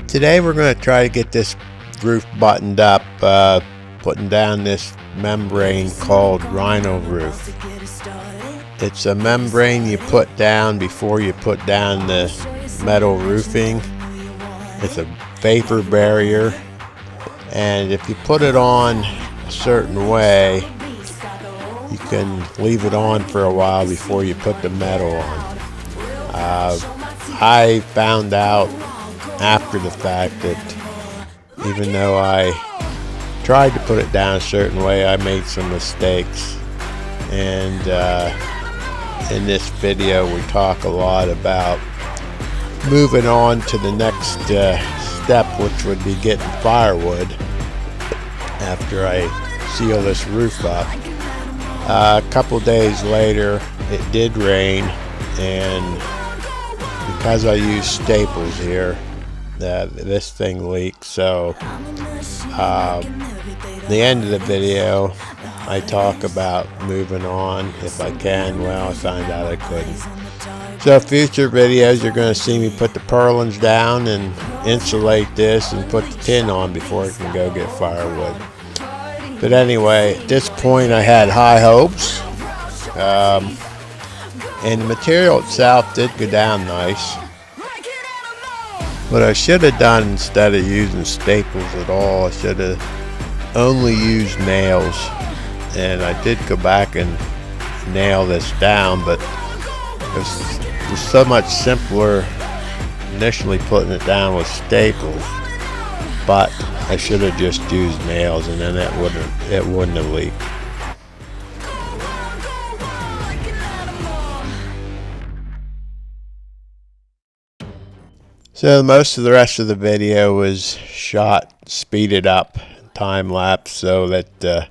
Today we're going to try to get this roof buttoned up, putting down this membrane called Rhino roof. It's a membrane you put down before you put down the metal roofing. It's a vapor barrier, and if you put it on a certain way, you can leave it on for a while before you put the metal on. I found out after the fact that even though I tried to put it down a certain way, I made some mistakes. And in this video we talk a lot about moving on to the next step, which would be getting firewood after I seal this roof up. A couple days later it did rain, and because I use staples here, this thing leaked. So the end of the video I talk about moving on if I can. Well, I found out I couldn't. So future videos you're going to see me put the purlins down and insulate this and put the tin on before I can go get firewood. But anyway, at this point I had high hopes, and the material itself did go down nice. What I should have done, instead of using staples at all, I should have only used nails. And I did go back and nail this down, but it was so much simpler initially putting it down with staples. But I should have just used nails, and then it wouldn't have leaked. So most of the rest of the video was shot speeded up, time lapse, so that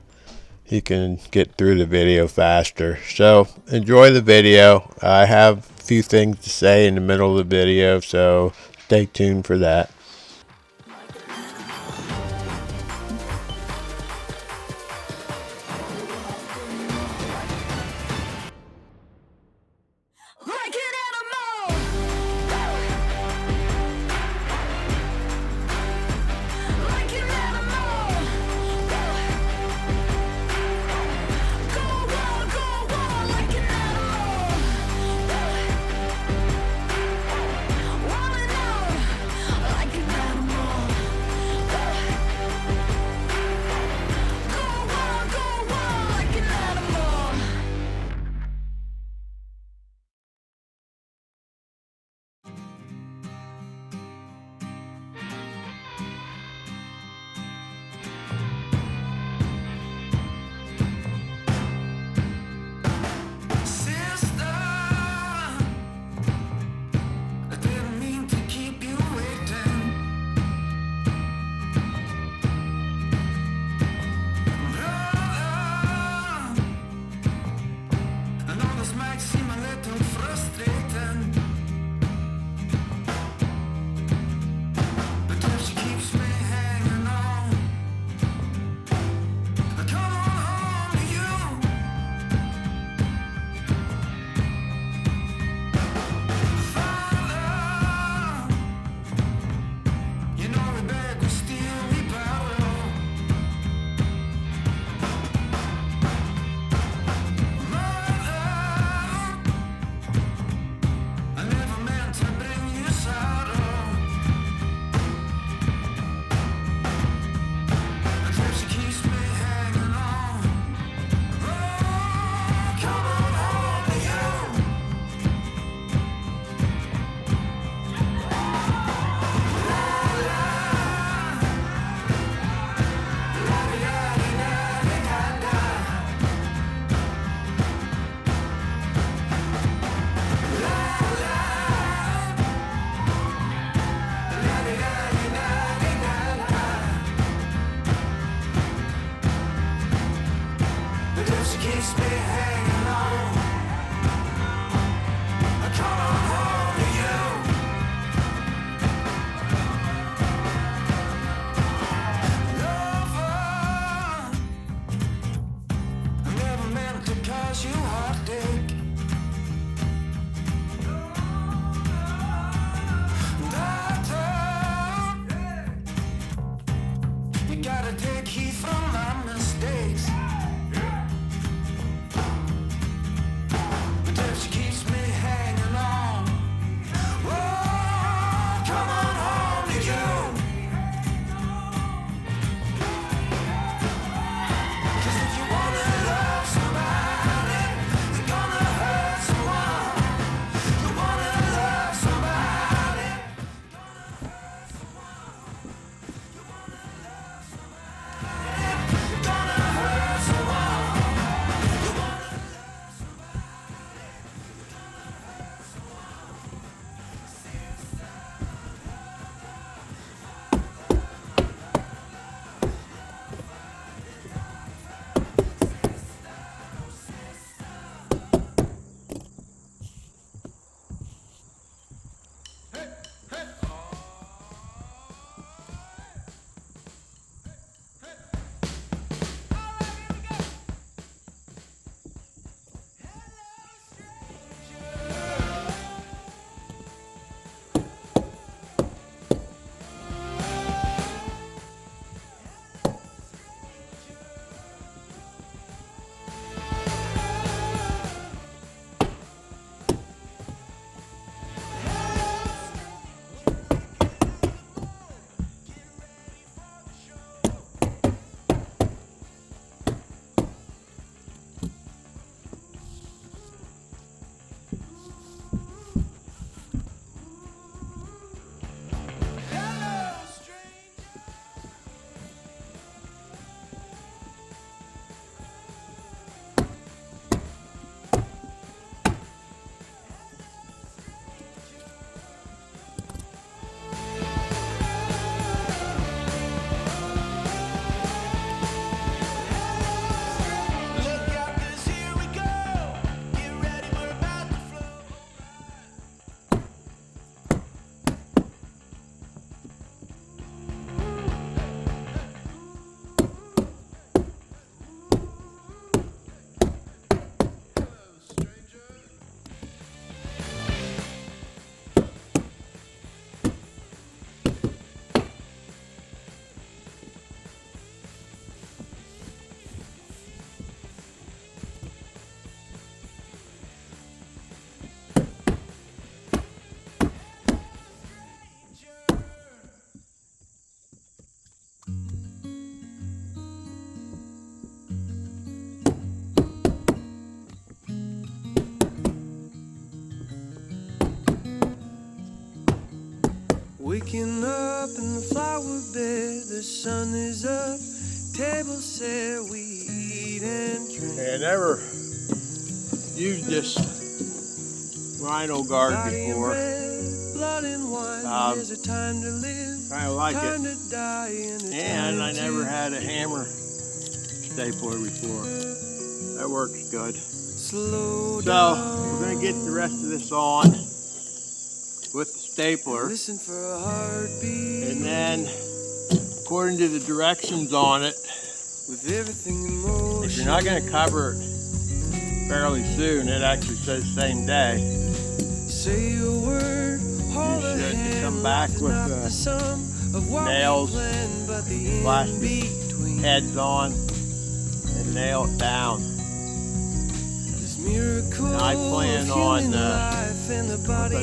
you can get through the video faster. So enjoy the video. I have a few things to say in the middle of the video, so stay tuned for that. Like Waking up in the flower bed, the sun is up, table set, we eat and drink. Hey, I never used this Rhino guard before. Kind of like it. And I never had a hammer stapler before. That works good. So we're going to get the rest of this on with the stapler. And then, according to the directions on it, if you're not going to cover it fairly soon, it actually says same day, you should come back with nails, plastic heads on, and nail it down. And I plan on, once I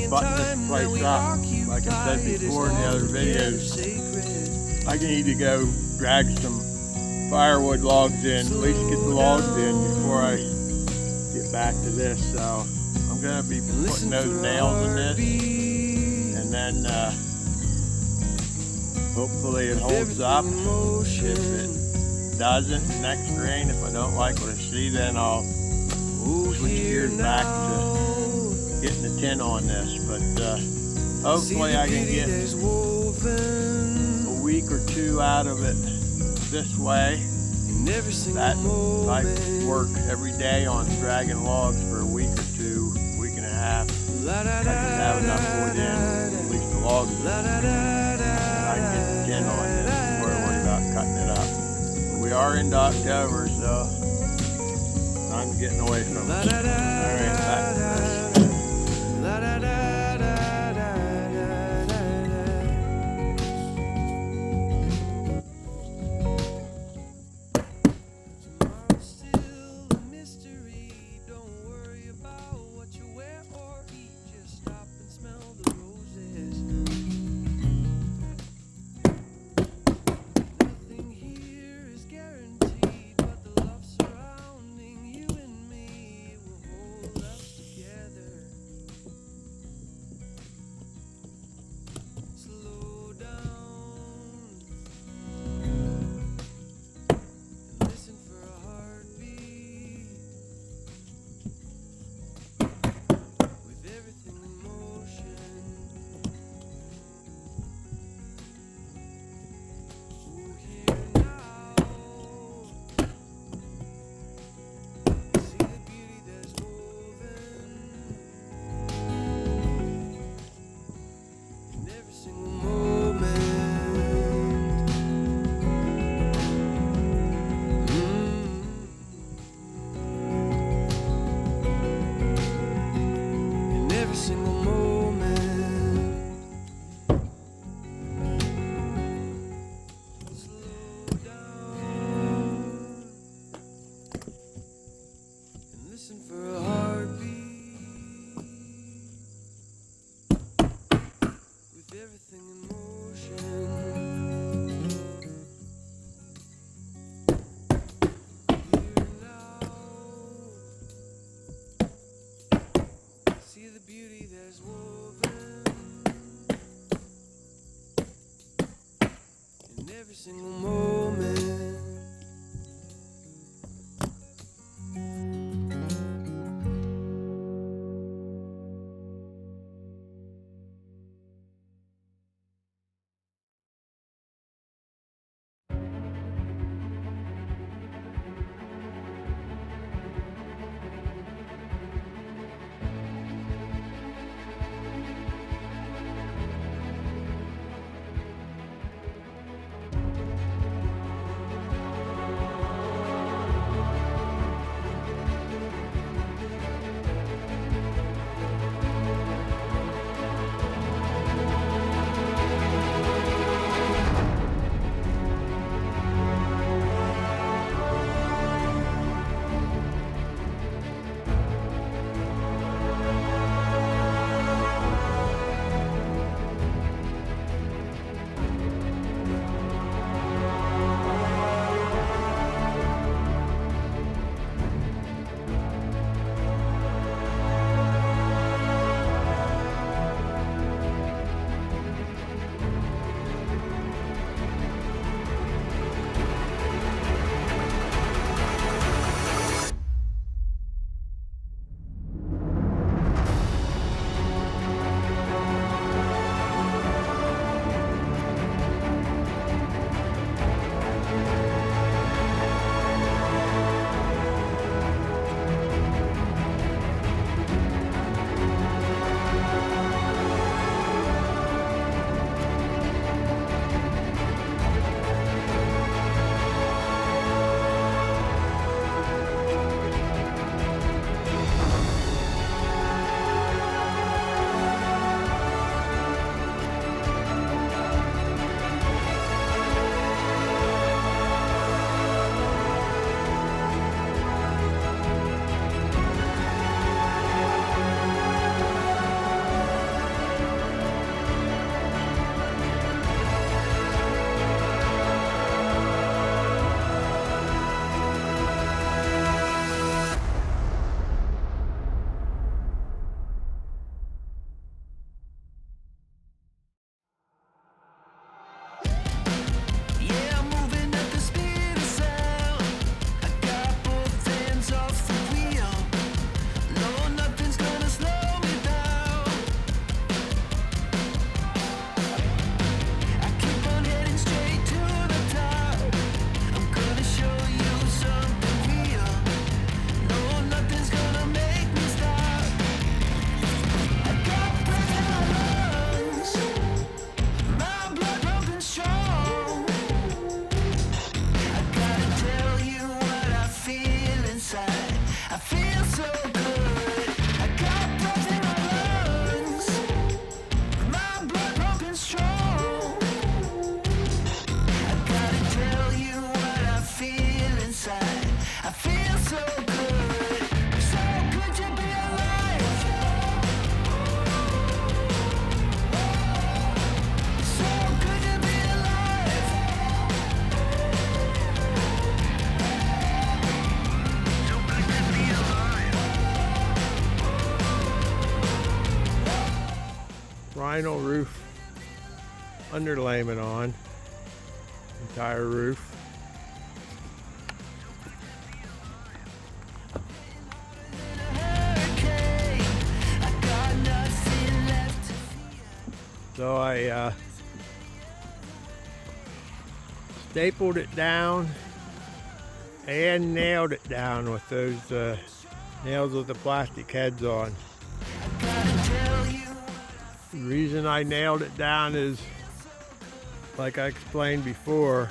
button this place up, like I said before in the other videos, I can either go drag some firewood logs in, at least get the logs in before I get back to this. So I'm going to be putting those nails in this, and then hopefully it holds up. If it doesn't, next rain, if I don't like what I see, then I'll switch gears back to getting the tin on this. But hopefully I can get a week or two out of it this way. That I work every day on dragging logs for a week or two, week and a half. I can have enough wood in, at least the logs, and I can get the tin on this before I worry about cutting it up. But we are into October, so I'm getting away from it. All right, back to this. Every single moment. Rhino roof underlayment on, entire roof. So I stapled it down and nailed it down with those nails with the plastic heads on. The reason I nailed it down is, like I explained before,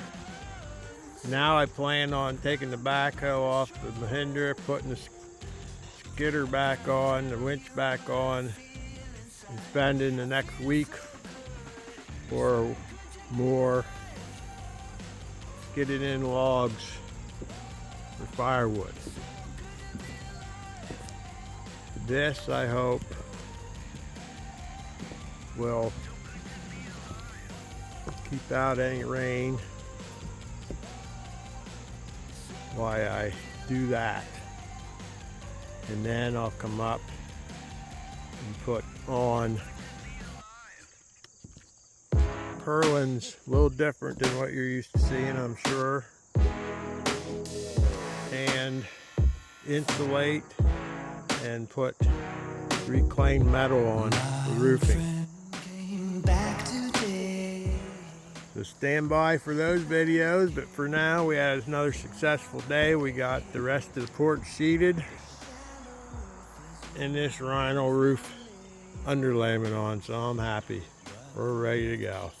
now I plan on taking the backhoe off the Mahindra, putting the skidder back on, the winch back on, and spending the next week or more getting in logs for firewood. This, I hope, will keep out any rain while I do that. And then I'll come up and put on purlins, a little different than what you're used to seeing, I'm sure, and insulate and put reclaimed metal on the roofing. So stand by for those videos, but for now we had another successful day. We got the rest of the porch sheeted and this Rhino roof underlayment on, so I'm happy. We're ready to go.